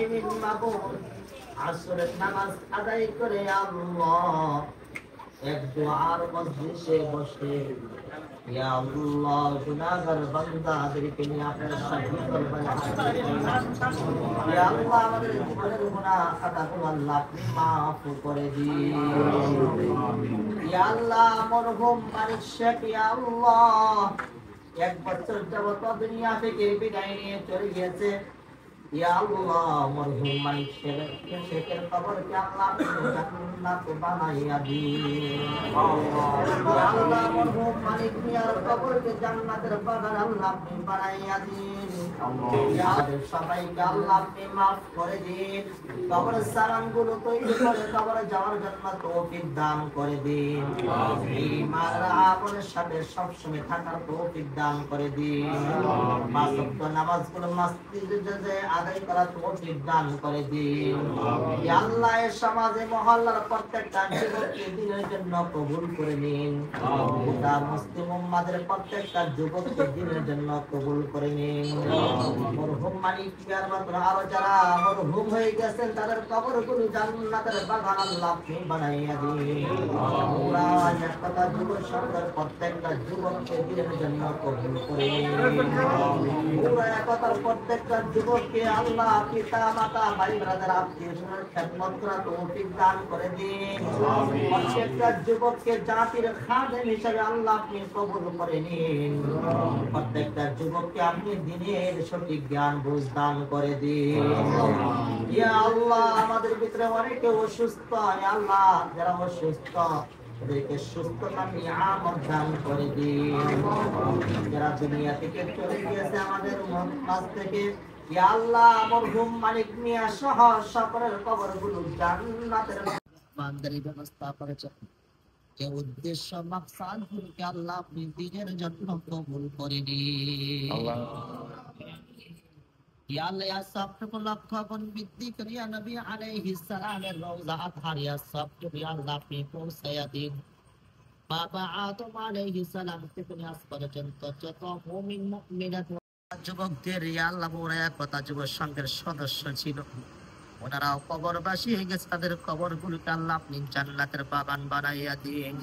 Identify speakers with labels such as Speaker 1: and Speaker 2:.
Speaker 1: রাহিমিন মাবুদ আসরের নামাজ আদায় করে আল্লাহ এক দুআর মজলিসে বসে ইয়া আল্লাহ গুনাহগার বান্দাদেরকে নিয়ে আপনার সামনে দরবারে হাজির ইয়া আল্লাহ আমাদের জীবনের গুনাহ খাতাগুলো আল্লাহ আপনি মাফ করে দিন ইয়া আল্লাহ মরহুম মালিক শেখ ইয়া আল্লাহ 1 বছর যাবত দুনিয়া থেকে বিদায় নিয়ে চলে গেছে ইয়া আল্লাহ মরহুম মালিক শেখের কবরকে আল্লাহ জান্নাত বানাইয়া দিন ইয়া আল্লাহ মরহুম মালিক মিয়ার কবরকে জান্নাতের বাগান আল্লাহ আপনি বানাইয়া দিন ইয়া সবাইকে আল্লাহ আপনি maaf করে দিন কবরস্থানগুলো তৈরি করে কবরে যাওয়ার জন্য তৌফিক দান করে দিন ঈমানের আমলের সাথে সবসময় থাকার তৌফিক দান করে দিন পাঁচ ওয়াক্ত নামাজগুলো মসজিদে আদায় করার তৌফিক দান করে দিন ইয়া আল্লাহ এই সমাজে মহল্লার প্রত্যেকটা যুবককে দিনের জন্য কবুল করে নিন গোটা মুসলিম উম্মাদের প্রত্যেকটা যুবককে দিনের জন্য কবুল করে নিন মরহুম মালিক মিয়ার মতো আরো যারা মরহুম হয়ে গেছেন তাদের কবরগুলো জান্নাতের বাগান আল্লাহ আপনি বানাইয়া দিন পুরা একটা যুব সমাজের প্রত্যেকটা যুবককে দিনের জন্য কবুল করে নিন পুরা একতার প্রত্যেকটা যুবককে আল্লাহ পিতা মাতা ভাই ব্রাদার আত্মীয়স্বজনের খেদমত করার তৌফিক দান করে দিন প্রত্যেকটা যুবককে জাতির খাদেম হিসেবে আল্লাহ আপনি কবুল করে নিন প্রত্যেকটা যুবককে আপনি দ্বীনের সঠিক জ্ঞান বুঝ দান করে দিন ইয়া আল্লাহ আমাদের ভিতরে অনেকে অসুস্থ ইয়া আল্লাহ যারা অসুস্থ তাদেরকে সুস্থতা নিয়ামত দান করে দিন যারা দুনিয়া থেকে চলে গেছে আমাদের মাঝ থেকে ইয়া আল্লাহ মরহুম মালিক মিয়া সহ সকলের কবরগুলো জান্নাতের বান্দারি ব্যবস্থা করেছেন এই উদ্দেশ্য মাকসাদগুলোকে আল্লাহ আপনি দ্বীনের জন্য কবুল করে নিন আল্লাহ ইয়া আল্লাহ ইয়া সাবকে লক্ষ গুণ বৃদ্ধি করিয়া নবী আলাইহিস সালামের রওজা আতহার ইয়া সাবকে ইয়া আল্লাহ আপনি পৌঁছায়া দিন বাবা আদম আলাইহিস সালাম থেকে আজ পর্যন্ত যত মুমিন মুমিনাত যুবকদের ইয়া আল্লাহ ওরা একতা যুব সংঘের সদস্য ছিল ওনারাও কবরবাসী হয়ে গেছে তাদের কবরগুলোকে আল্লাহ আপনি জান্নাতের বাগান বানাইয়া দিন